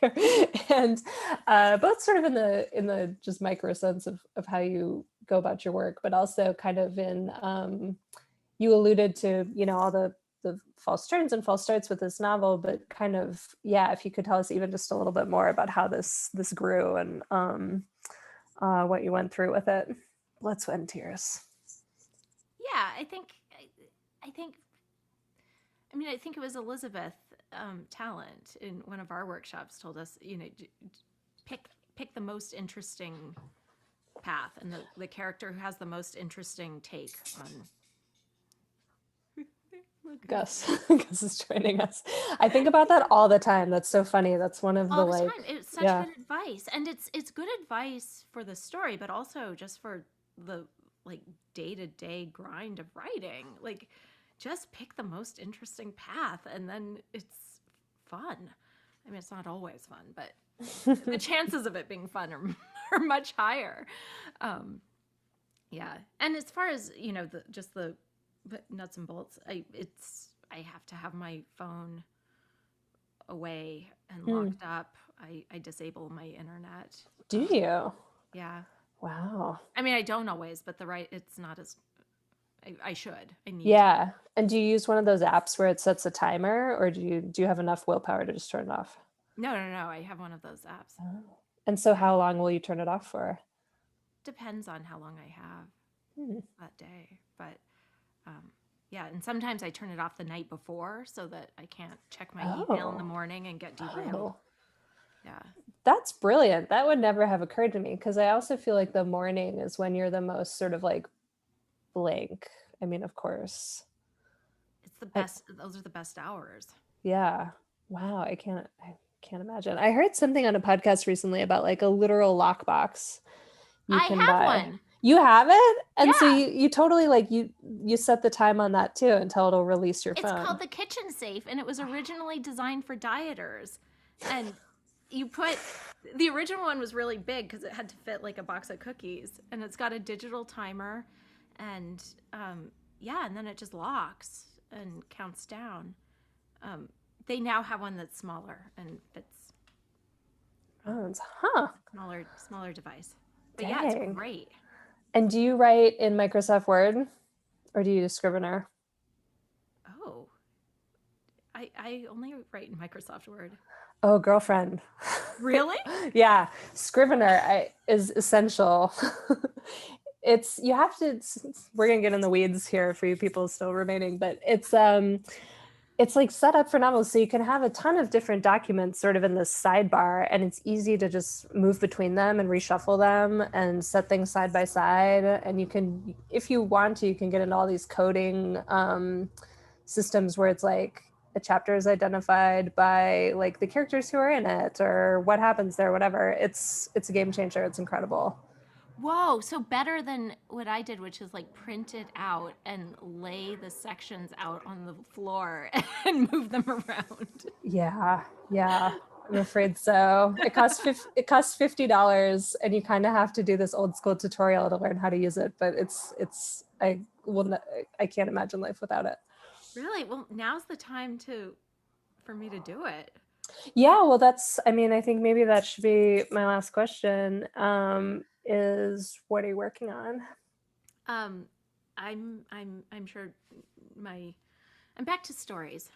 [SPEAKER 2] And both sort of in the just micro sense of how you go about your work, but also kind of in, you alluded to, all the false turns and false starts with this novel, but kind of, yeah, if you could tell us even just a little bit more about how this grew and what you went through with it. Let's end tears.
[SPEAKER 3] Yeah, I think it was Elizabeth Talent in one of our workshops told us, pick the most interesting path and the character who has the most interesting take on.
[SPEAKER 2] Gus. Gus is joining us. I think about that all the time. That's so funny. That's one of
[SPEAKER 3] All
[SPEAKER 2] the
[SPEAKER 3] the
[SPEAKER 2] like,
[SPEAKER 3] time. It's such
[SPEAKER 2] yeah.
[SPEAKER 3] good advice, and it's good advice for the story, but also just for the like day-to-day grind of writing. Like, just pick the most interesting path, and then it's fun. I mean, it's not always fun, but the chances of it being fun are much higher. Yeah, and as far as the nuts and bolts, I have to have my phone away and locked up. I disable my internet.
[SPEAKER 2] Do you?
[SPEAKER 3] Yeah.
[SPEAKER 2] Wow.
[SPEAKER 3] I mean, I don't always, but it's not as I should. I need.
[SPEAKER 2] Yeah. And do you use one of those apps where it sets a timer, or do you have enough willpower to just turn it off?
[SPEAKER 3] No. I have one of those apps.
[SPEAKER 2] Oh. And so how long will you turn it off for?
[SPEAKER 3] Depends on how long I have that day. But yeah, and sometimes I turn it off the night before so that I can't check my email in the morning and get derailed.
[SPEAKER 2] Oh.
[SPEAKER 3] Yeah.
[SPEAKER 2] That's brilliant. That would never have occurred to me, because I also feel like the morning is when you're the most sort of like blank. I mean, of course.
[SPEAKER 3] It's the best. Those are the best hours.
[SPEAKER 2] Yeah. Wow. I can't imagine. I heard something on a podcast recently about like a literal lockbox you can buy.
[SPEAKER 3] One.
[SPEAKER 2] You have it? And
[SPEAKER 3] yeah.
[SPEAKER 2] So you totally like you set the time on that too until it'll release your phone.
[SPEAKER 3] It's called the kitchen safe, and it was originally designed for dieters. And you put the original one was really big because it had to fit like a box of cookies, and it's got a digital timer, and and then it just locks and counts down. They now have one that's smaller and fits. Smaller device. But
[SPEAKER 2] Dang.
[SPEAKER 3] Yeah, it's great.
[SPEAKER 2] And do you write in Microsoft Word, or do you use Scrivener?
[SPEAKER 3] Oh, I only write in Microsoft Word.
[SPEAKER 2] Oh, girlfriend.
[SPEAKER 3] Really?
[SPEAKER 2] Yeah. Scrivener is essential. You have to, we're going to get in the weeds here for you people still remaining, but it's like set up for novels. So you can have a ton of different documents sort of in this sidebar, and it's easy to just move between them and reshuffle them and set things side by side. And you can, if you want to, you can get into all these coding systems where it's like a chapter is identified by like the characters who are in it or what happens there, whatever. It's a game changer. It's incredible.
[SPEAKER 3] Whoa, so better than what I did, which is like print it out and lay the sections out on the floor and move them around.
[SPEAKER 2] Yeah, I'm afraid so. It costs $50, and you kind of have to do this old school tutorial to learn how to use it. But I can't imagine life without it.
[SPEAKER 3] Really? Well, now's the time for me to do it.
[SPEAKER 2] Yeah, well, I think maybe that should be my last question. Is what are you working on?
[SPEAKER 3] I'm sure I'm back to stories.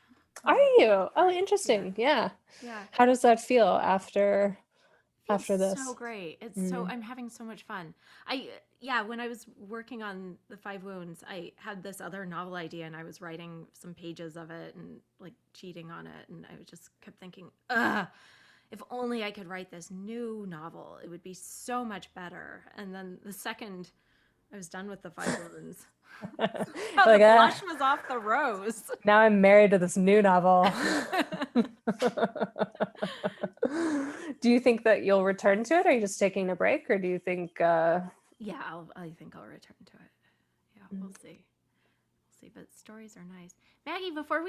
[SPEAKER 2] Are you? Oh, interesting. Yeah. How does that feel after this?
[SPEAKER 3] So great. It's I'm having so much fun. When I was working on The Five Wounds, I had this other novel idea, and I was writing some pages of it and like cheating on it, and I just kept thinking, if only I could write this new novel, it would be so much better. And then the second I was done with The Five Wounds, the blush was off the rose.
[SPEAKER 2] Now I'm married to this new novel. Do you think that you'll return to it? Are you just taking a break, or do you think?
[SPEAKER 3] I think I'll return to it. Yeah, we'll see. But stories are nice. Maggie, before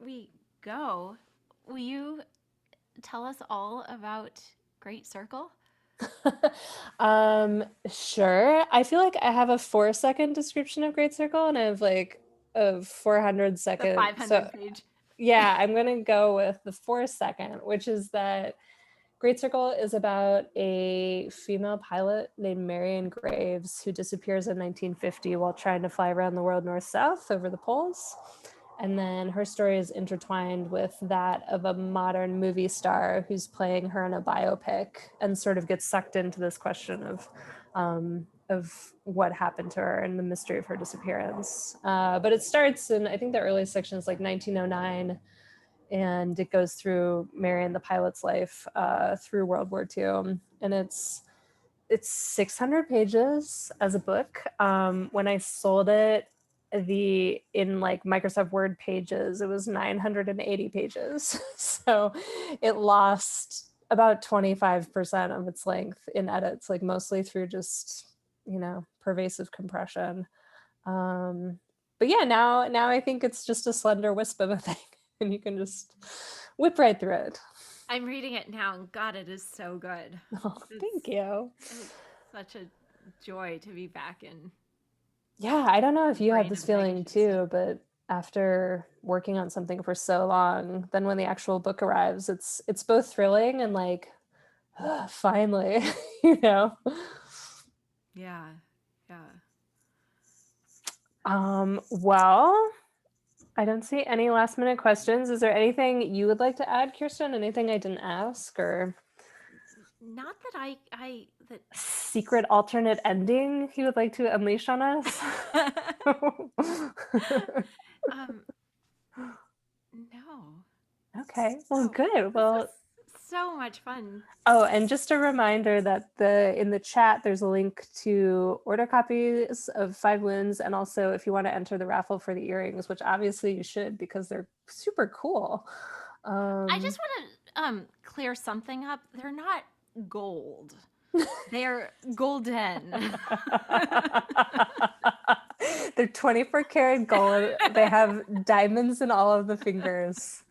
[SPEAKER 3] we go, will you tell us all about Great Circle?
[SPEAKER 2] Sure. I feel like I have a 4-second description of Great Circle, and I have like a 400-second.
[SPEAKER 3] The 500 page.
[SPEAKER 2] Yeah, I'm gonna go with the 4-second, which is that Great Circle is about a female pilot named Marion Graves who disappears in 1950 while trying to fly around the world north-south over the poles. And then her story is intertwined with that of a modern movie star who's playing her in a biopic, and sort of gets sucked into this question of what happened to her and the mystery of her disappearance. But it starts in, I think the earliest section is like 1909, and it goes through Marion, the pilot's life, through World War II. And it's 600 pages as a book. When I sold it, in like Microsoft Word pages, it was 980 pages. So it lost about 25% of its length in edits, like mostly through just, pervasive compression. But yeah, now I think it's just a slender wisp of a thing, and you can just whip right through it.
[SPEAKER 3] I'm reading it now, and God, it is so good.
[SPEAKER 2] Oh, thank you.
[SPEAKER 3] It's such a joy to be back in.
[SPEAKER 2] Yeah, I don't know if you had
[SPEAKER 3] brain
[SPEAKER 2] this
[SPEAKER 3] of Maggie
[SPEAKER 2] feeling
[SPEAKER 3] Shipstead.
[SPEAKER 2] too, but after working on something for so long, then when the actual book arrives, it's both thrilling and like, finally,
[SPEAKER 3] Yeah.
[SPEAKER 2] Well, I don't see any last minute questions. Is there anything you would like to add, Kirsten? Anything I didn't ask, or
[SPEAKER 3] Not that I that
[SPEAKER 2] secret alternate ending you would like to unleash on us?
[SPEAKER 3] No.
[SPEAKER 2] Okay, well, good.
[SPEAKER 3] This
[SPEAKER 2] Well,
[SPEAKER 3] was so much fun.
[SPEAKER 2] oh, and just a reminder that in the chat, there's a link to order copies of Five Wounds, and also if you want to enter the raffle for the earrings, which obviously you should because they're super cool.
[SPEAKER 3] I just want to clear something up. They're not gold. They're golden.
[SPEAKER 2] They're 24 karat gold. They have diamonds in all of the fingers.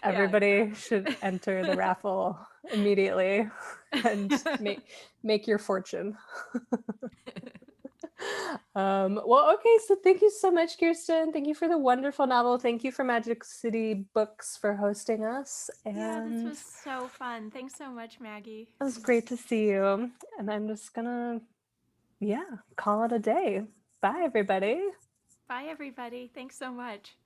[SPEAKER 2] Everybody should enter the raffle immediately and make your fortune. Well, okay, so thank you so much, Kirsten. Thank you for the wonderful novel. Thank you for Magic City Books for hosting us. And
[SPEAKER 3] yeah, this was so fun. Thanks so much, Maggie.
[SPEAKER 2] it was great to see you. And I'm just gonna, call it a day. Bye, everybody.
[SPEAKER 3] Bye, everybody. Thanks so much.